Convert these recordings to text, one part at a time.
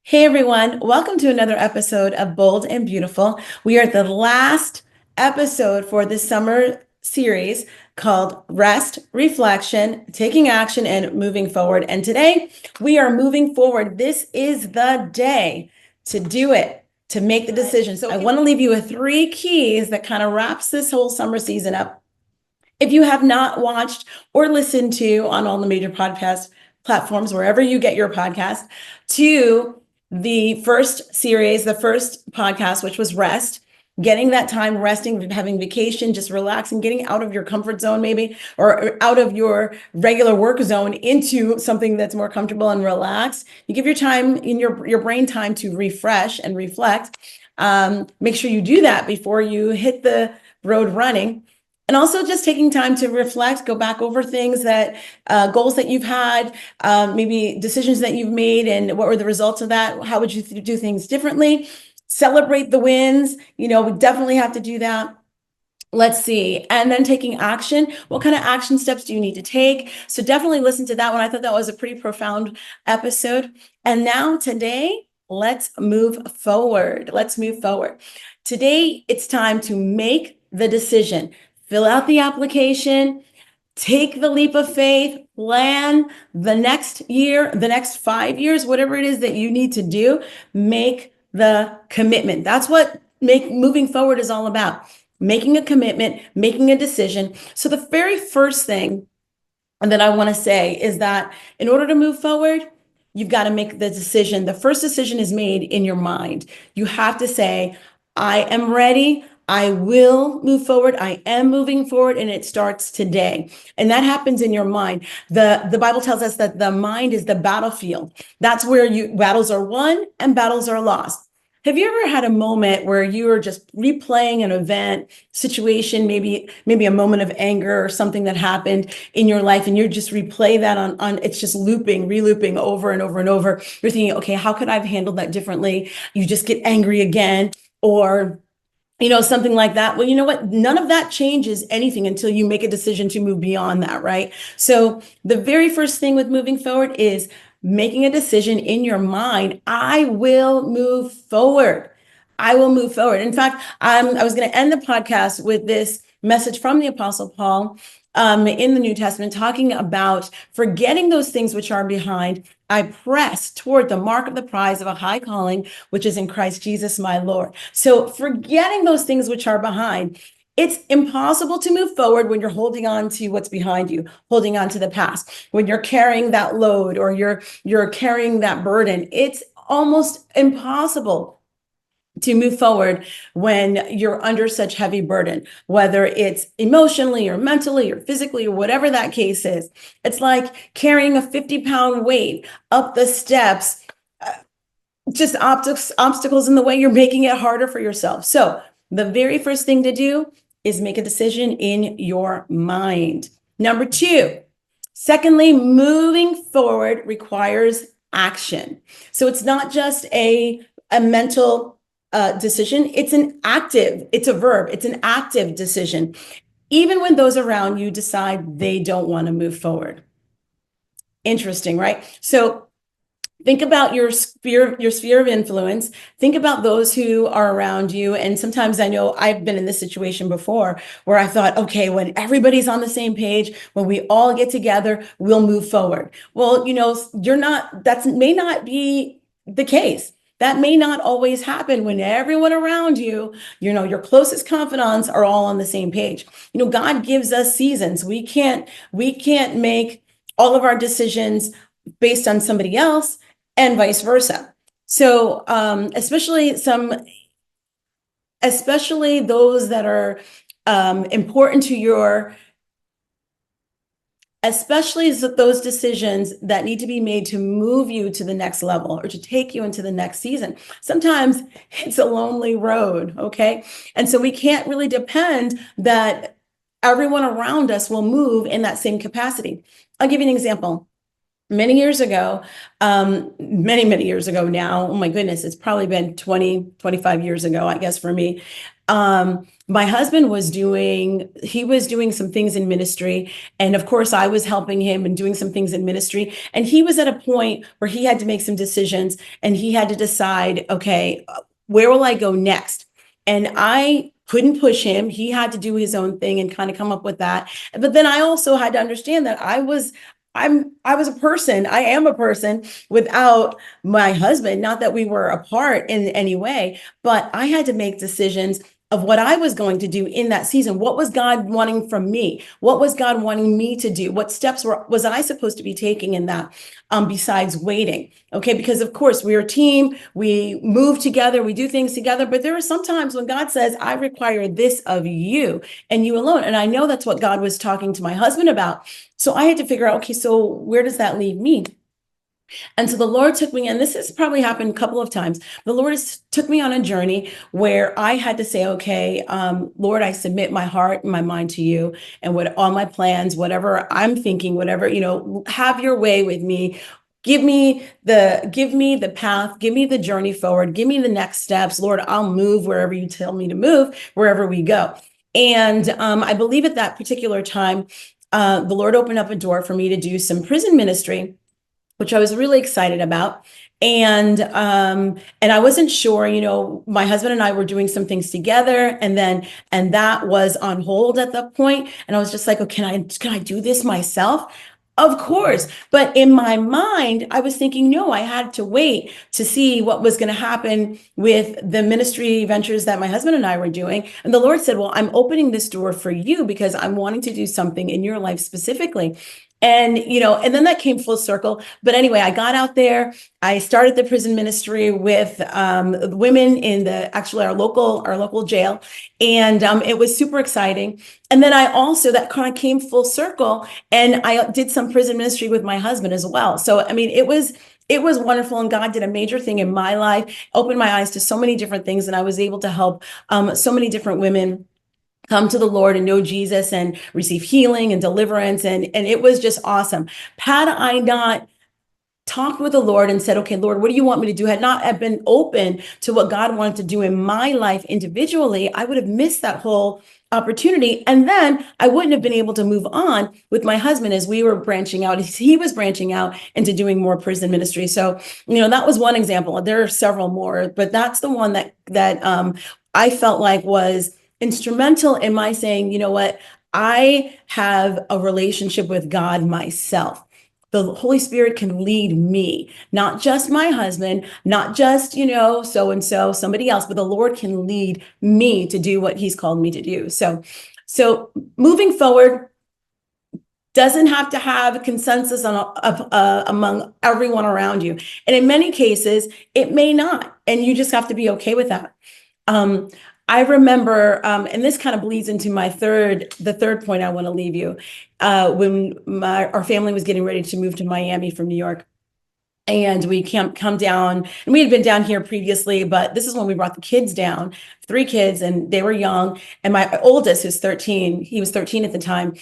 Hey everyone, welcome to another episode of Bold and Beautiful. We are at the last episode for this summer series called Rest, Reflection, Taking Action, and Moving Forward. And today we are moving forward. This is the day to do it, to make the decision. So I want to leave you with 3 keys that kind of wraps this whole summer season up. If you have not watched or listened to on all the major podcast platforms, wherever you get your podcast, to the first series, the first podcast, which was Rest, getting that time resting, having vacation, just relaxing, getting out of your comfort zone maybe, or out of your regular work zone into something that's more comfortable and relaxed. You give your time in your brain time to refresh and reflect. Make sure you do that before you hit the road running. And also just taking time to reflect, go back over things that goals that you've had, maybe decisions that you've made, and what were the results of that? How would you do things differently? Celebrate the wins. We definitely have to do that. Let's see. And then taking action. What kind of action steps do you need to take? So definitely listen to that one. I thought that was a pretty profound episode. And now today, let's move forward. Let's move forward. Today, it's time to make the decision. Fill out the application, take the leap of faith, plan the next year, the next 5 years, whatever it is that you need to do, make the commitment. That's what moving forward is all about. Making a commitment, making a decision. So the very first thing that I want to say is that in order to move forward, you've got to make the decision. The first decision is made in your mind. You have to say, I am ready. I will move forward. I am moving forward, and it starts today. And that happens in your mind. The Bible tells us that the mind is the battlefield. That's where battles are won and battles are lost. Have you ever had a moment where you were just replaying an event, situation, maybe a moment of anger or something that happened in your life, and you just replay that on it's just relooping over and over and over. You're thinking, okay, how could I have handled that differently? You just get angry again, or something like that. Well, you know what? None of that changes anything until you make a decision to move beyond that, right? So the very first thing with moving forward is making a decision in your mind. I will move forward. I will move forward. In fact, I was going to end the podcast with this message from the Apostle Paul in the New Testament, talking about forgetting those things which are behind. I press toward the mark of the prize of a high calling, which is in Christ Jesus, my Lord. So forgetting those things which are behind. It's impossible to move forward when you're holding on to what's behind you, holding on to the past, when you're carrying that load or you're carrying that burden. It's almost impossible to move forward when you're under such heavy burden, whether it's emotionally or mentally or physically or whatever that case is. It's like carrying a 50-pound weight up the steps, just obstacles in the way. You're making it harder for yourself. So the very first thing to do is make a decision in your mind. Number 2, secondly, moving forward requires action. So it's not just a mental decision. It's a verb. It's an active decision, even when those around you decide they don't want to move forward. Interesting, right? So think about your sphere of influence. Think about those who are around you. And sometimes I know I've been in this situation before where I thought, okay, when everybody's on the same page, when we all get together, we'll move forward. Well, that may not be the case. That may not always happen when everyone around you, your closest confidants are all on the same page. God gives us seasons. We can't make all of our decisions based on somebody else, and vice versa. So especially those that are important to your, especially those decisions that need to be made to move you to the next level or to take you into the next season. Sometimes it's a lonely road, okay? And so we can't really depend that everyone around us will move in that same capacity. I'll give you an example. many years ago, many years ago now. Oh my goodness, it's probably been 20, 25 years ago, I guess, for me. My husband he was doing some things in ministry. And of course, I was helping him and doing some things in ministry. And he was at a point where he had to make some decisions and he had to decide, okay, where will I go next? And I couldn't push him. He had to do his own thing and kind of come up with that. But then I also had to understand that I was a person. I am a person without my husband. Not that we were apart in any way, but I had to make decisions of what I was going to do in that season. What was God wanting from me? What was God wanting me to do? What steps was I supposed to be taking in that, besides waiting? Okay, because of course we're a team, we move together, we do things together, but there are some times when God says, I require this of you and you alone. And I know that's what God was talking to my husband about. So I had to figure out, okay, so where does that leave me? And so the Lord took me, and this has probably happened a couple of times. The Lord took me on a journey where I had to say, okay, Lord, I submit my heart and my mind to you, and what all my plans, whatever I'm thinking, whatever, have your way with me. Give me the path, give me the journey forward, give me the next steps. Lord, I'll move wherever you tell me to move, wherever we go. And I believe at that particular time, the Lord opened up a door for me to do some prison ministry, which I was really excited about. And I wasn't sure, my husband and I were doing some things together, and that was on hold at that point. And I was just like, oh, can I do this myself? Of course. But in my mind, I was thinking, no, I had to wait to see what was going to happen with the ministry ventures that my husband and I were doing. And the Lord said, well, I'm opening this door for you because I'm wanting to do something in your life specifically. And then that came full circle. But anyway, I got out there. I started the prison ministry with women in our local jail. And it was super exciting. And then that kind of came full circle. And I did some prison ministry with my husband as well. So, I mean, it was wonderful. And God did a major thing in my life, opened my eyes to so many different things. And I was able to help so many different women come to the Lord and know Jesus and receive healing and deliverance. And it was just awesome. Had I not talked with the Lord and said, okay, Lord, what do you want me to do? Had not have been open to what God wanted to do in my life individually, I would have missed that whole opportunity. And then I wouldn't have been able to move on with my husband as we were branching out. He was branching out into doing more prison ministry. So, that was one example. There are several more, but that's the one that I felt like was instrumental in my saying, you know what, I have a relationship with God myself. The Holy Spirit can lead me, not just my husband, not just, so-and-so, somebody else, but the Lord can lead me to do what he's called me to do. So moving forward doesn't have to have a consensus among everyone around you. And in many cases, it may not, and you just have to be okay with that. I remember, and this kind of bleeds into the third point I want to leave you, when our family was getting ready to move to Miami from New York. And we come down, and we had been down here previously, but this is when we brought the kids down, 3 kids, and they were young. And my oldest, who's 13, he was 13 at the time,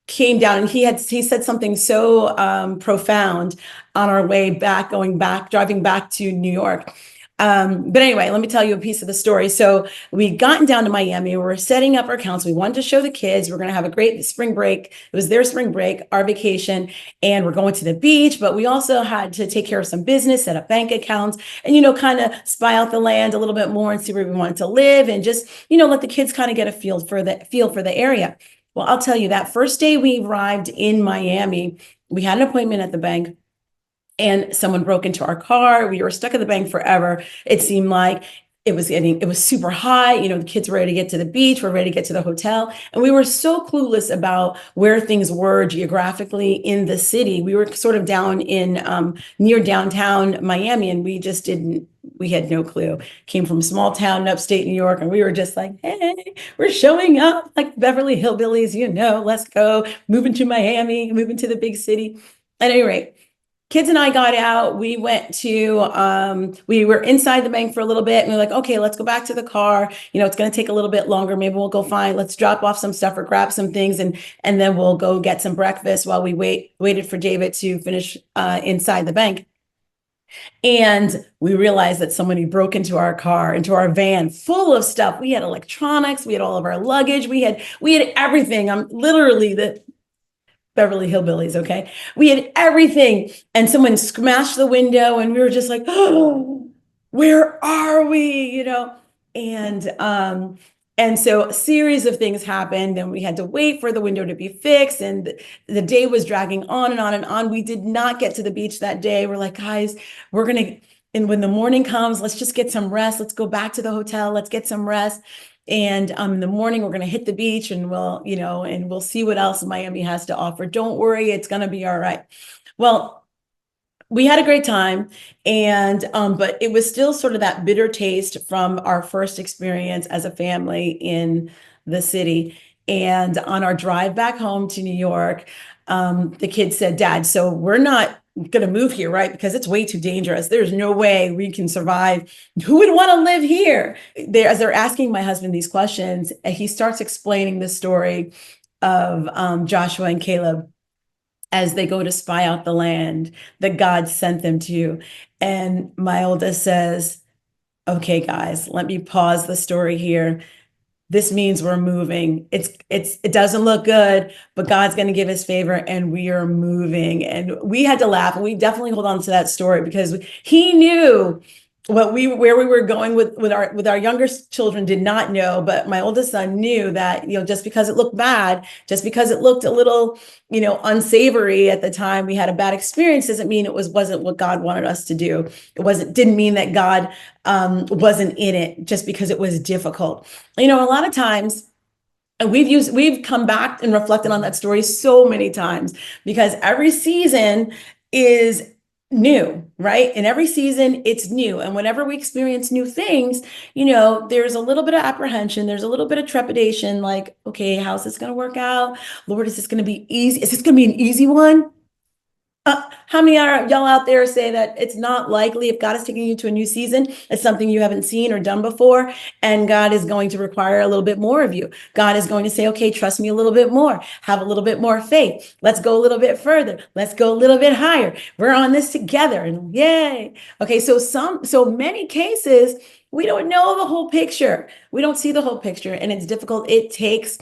came down, and he said something so profound on our way back, driving back to New York. But anyway, let me tell you a piece of the story. So we'd gotten down to Miami. We were setting up our accounts. We wanted to show the kids. We're going to have a great spring break. It was their spring break, our vacation, and we're going to the beach. But we also had to take care of some business, set up bank accounts, and, kind of spy out the land a little bit more and see where we wanted to live, and just, let the kids kind of get a feel for the area. Well, I'll tell you, that first day we arrived in Miami, we had an appointment at the bank. And someone broke into our car. We were stuck at the bank forever. It seemed like it was super hot. The kids were ready to get to the beach. We're ready to get to the hotel. And we were so clueless about where things were geographically in the city. We were sort of down in near downtown Miami, and we had no clue. Came from a small town in upstate New York, and we were just like, hey, we're showing up like Beverly Hillbillies, let's go, moving to Miami, moving to the big city. At any rate, kids and I got out. We went to, we were inside the bank for a little bit and we are like, okay, let's go back to the car. It's going to take a little bit longer. Maybe we'll go let's drop off some stuff or grab some things and then we'll go get some breakfast while we waited for David to finish inside the bank. And we realized that somebody broke into our car, into our van, full of stuff. We had electronics, we had all of our luggage, we had everything. I'm literally the Beverly Hillbillies, okay? We had everything. And someone smashed the window and we were just like, oh, where are we? And so a series of things happened and we had to wait for the window to be fixed and the day was dragging on and on and on. We did not get to the beach that day. We're like, guys, and when the morning comes, let's just get some rest. Let's go back to the hotel. Let's get some rest. And in the morning, we're going to hit the beach and we'll see what else Miami has to offer. Don't worry, it's going to be all right. Well, we had a great time, but it was still sort of that bitter taste from our first experience as a family in the city. And on our drive back home to New York, the kids said, Dad, so we're not going to move here, right? Because it's way too dangerous. There's no way we can survive. Who would want to live here? As they're asking my husband these questions, he starts explaining the story of Joshua and Caleb as they go to spy out the land that God sent them to. And my oldest says, okay, guys, let me pause the story here. This means we're moving. It doesn't look good, but God's going to give us favor and we are moving. And we had to laugh and we definitely hold on to that story because he knew where we were going with our younger children did not know, but my oldest son knew that, just because it looked bad, just because it looked a little, unsavory at the time, we had a bad experience, doesn't mean wasn't what God wanted us to do. Didn't mean that God wasn't in it just because it was difficult. A lot of times, and we've come back and reflected on that story so many times because every season is new, right? And every season it's new. And whenever we experience new things, there's a little bit of apprehension. There's a little bit of trepidation, like, okay, how's this going to work out? Lord, is this going to be easy? Is this going to be an easy one? How many of y'all out there say that it's not likely if God is taking you to a new season, it's something you haven't seen or done before, and God is going to require a little bit more of you. God is going to say, okay, trust me a little bit more, have a little bit more faith. Let's go a little bit further. Let's go a little bit higher. We're on this together and yay. Okay, so many cases, we don't know the whole picture. We don't see the whole picture and it's difficult. It takes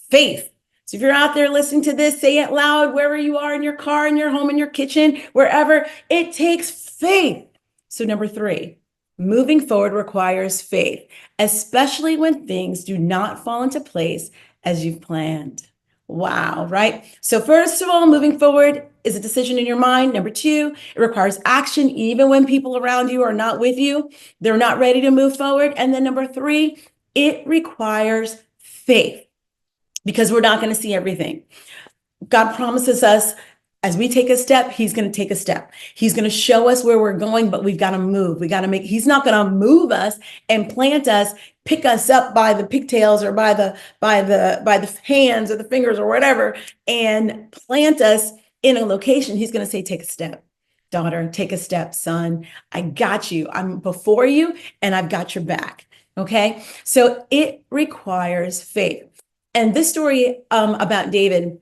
faith. So if you're out there listening to this, say it loud, wherever you are, in your car, in your home, in your kitchen, wherever, it takes faith. So number 3, moving forward requires faith, especially when things do not fall into place as you've planned. Wow, right? So first of all, moving forward is a decision in your mind. Number 2, it requires action, even when people around you are not with you. They're not ready to move forward. And then number 3, it requires faith. Because we're not going to see everything. God promises us as we take a step, he's going to take a step. He's going to show us where we're going, but we've got to move. He's not going to move us and plant us, pick us up by the pigtails or by the hands or the fingers or whatever, and plant us in a location. He's going to say, take a step. Daughter, take a step, son. I got you. I'm before you and I've got your back. Okay. So it requires faith. And this story about David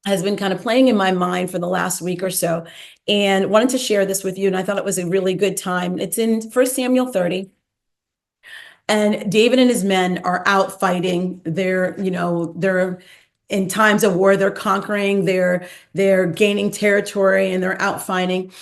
has been kind of playing in my mind for the last week or so, and wanted to share this with you. And I thought it was a really good time. It's in 1 Samuel 30. And David and his men are out fighting. They're in times of war, they're conquering, they're gaining territory, and they're out fighting.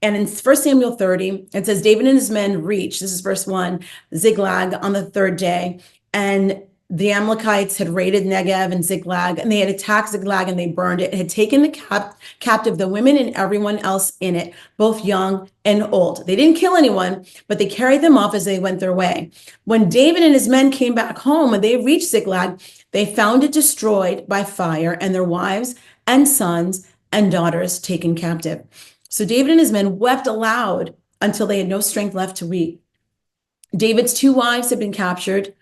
And in 1 Samuel 30, it says, David and his men reached, this is verse 1, Ziklag on the 3rd day. And the Amalekites had raided Negev and Ziklag, and they had attacked Ziklag and they burned it. It had taken the captive, the women and everyone else in it, both young and old. They didn't kill anyone, but they carried them off as they went their way. When David and his men came back home and they reached Ziklag, they found it destroyed by fire and their wives and sons and daughters taken captive. So David and his men wept aloud until they had no strength left to weep. David's 2 wives had been captured.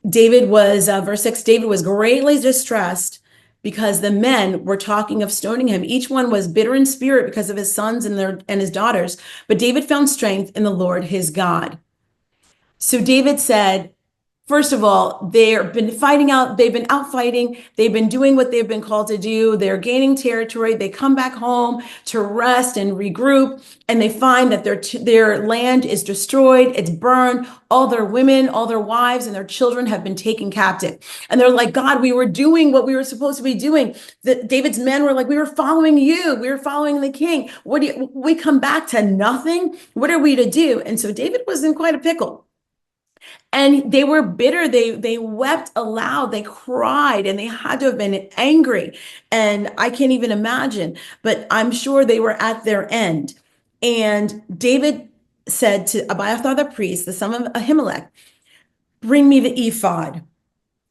David was, verse 6, David was greatly distressed because the men were talking of stoning him. Each one was bitter in spirit because of his sons and his daughters. But David found strength in the Lord his God. So David said, first of all, they've been out fighting, they've been doing what they've been called to do, they're gaining territory, they come back home to rest and regroup, and they find that their land is destroyed, it's burned, all their women, all their wives, and their children have been taken captive. And they're like, God, we were doing what we were supposed to be doing. David's men were like, we were following you, we were following the king. We come back to nothing? What are we to do? And so David was in quite a pickle. And they were bitter. They wept aloud. They cried, and they had to have been angry. And I can't even imagine, but I'm sure they were at their end. And David said to Abiathar the priest, the son of Ahimelech, bring me the ephod.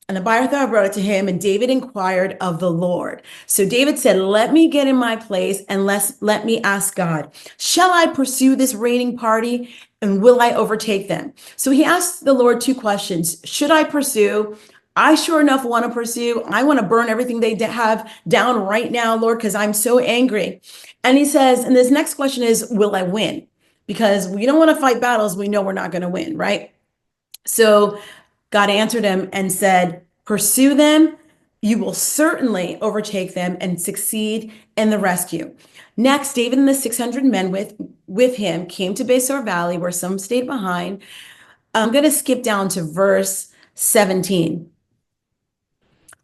And Abiathar brought it to him, and David inquired of the Lord. So David said, let me get in my place and let me ask God, shall I pursue this raiding party, and will I overtake them? So he asked the Lord two questions. Should I pursue? I sure enough want to pursue. I want to burn everything they have down right now, Lord, because I'm so angry. And he says, and this next question is, will I win? Because we don't want to fight battles we know we're not going to win, right? So God answered him and said, pursue them. You will certainly overtake them and succeed in the rescue. Next, David and the 600 men with him came to Besor Valley, where some stayed behind. I'm going to skip down to verse 17.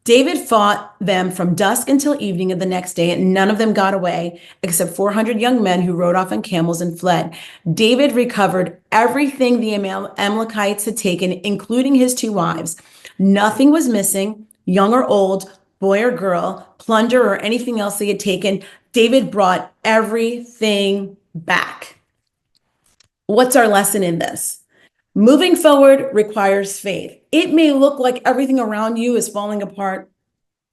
David fought them from dusk until evening of the next day, and none of them got away, except 400 young men who rode off on camels and fled. David recovered everything the Amalekites had taken, including his two wives. Nothing was missing, young or old, boy or girl, plunder or anything else they had taken. David brought everything back. What's our lesson in this? Moving forward requires faith. It may look like everything around you is falling apart.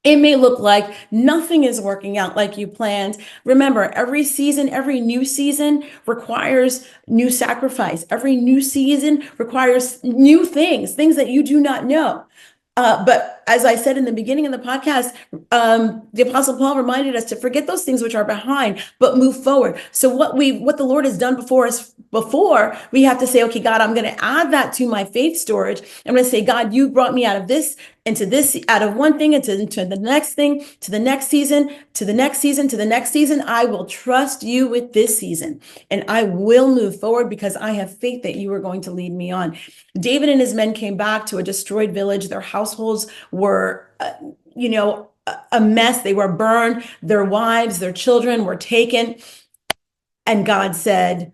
It may look like nothing is working out like you planned. Remember, every season, every new season requires new sacrifice. Every new season requires new things that you do not know. But as I said in the beginning of the podcast, the Apostle Paul reminded us to forget those things which are behind, but move forward. So what the Lord has done before us, we have to say, okay, God, I'm going to add that to my faith storage. I'm going to say, God, you brought me out of this into this, out of one thing into the next thing, to the next season, to the next season, to the next season. I will trust you with this season, and I will move forward because I have faith that you are going to lead me on. David and his men came back to a destroyed village. Their households were, a mess. They were burned. Their wives, their children were taken. And God said,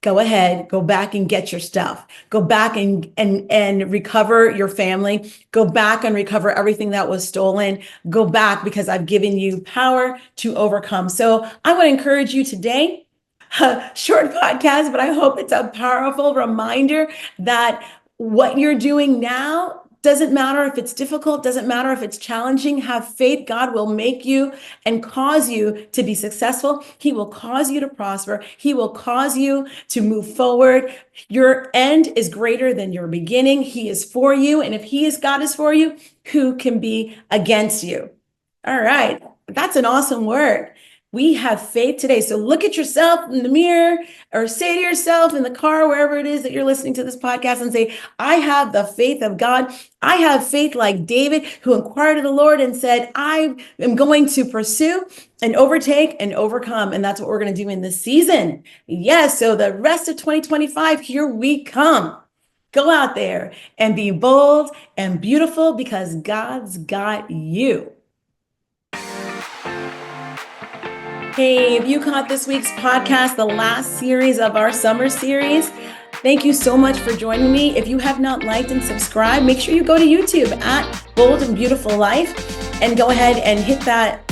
go ahead, go back and get your stuff. Go back and recover your family. Go back and recover everything that was stolen. Go back because I've given you power to overcome. So I want to encourage you today, short podcast, but I hope it's a powerful reminder that what you're doing now doesn't matter if it's difficult, doesn't matter if it's challenging. Have faith. God will make you and cause you to be successful. He will cause you to prosper. He will cause you to move forward. Your end is greater than your beginning. He is for you. And if God is for you, who can be against you? All right. That's an awesome word. We have faith today. So look at yourself in the mirror or say to yourself in the car, wherever it is that you're listening to this podcast, and say, I have the faith of God. I have faith like David, who inquired of the Lord and said, I am going to pursue and overtake and overcome. And that's what we're going to do in this season. Yes. So the rest of 2025, here we come. Go out there and be bold and beautiful because God's got you. Hey, if you caught this week's podcast, the last series of our summer series, thank you so much for joining me. If you have not liked and subscribed, make sure you go to YouTube at Bold and Beautiful Life and go ahead and hit that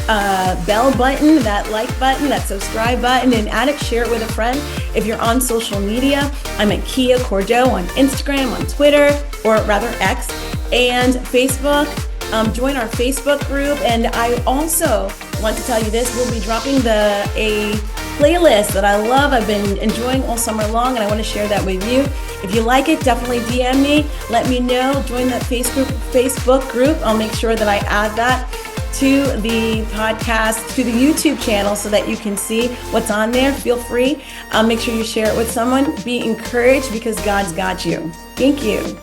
bell button, that like button, that subscribe button, and add it, share it with a friend. If you're on social media, I'm at Kia Cordeaux on Instagram, on Twitter, or rather X, and Facebook. Join our Facebook group. And I also want to tell you this, we'll be dropping a playlist that I love. I've been enjoying all summer long, and I want to share that with you. If you like it, definitely DM me. Let me know. Join that Facebook group. I'll make sure that I add that to the podcast, to the YouTube channel so that you can see what's on there. Feel free. Make sure you share it with someone. Be encouraged because God's got you. Thank you.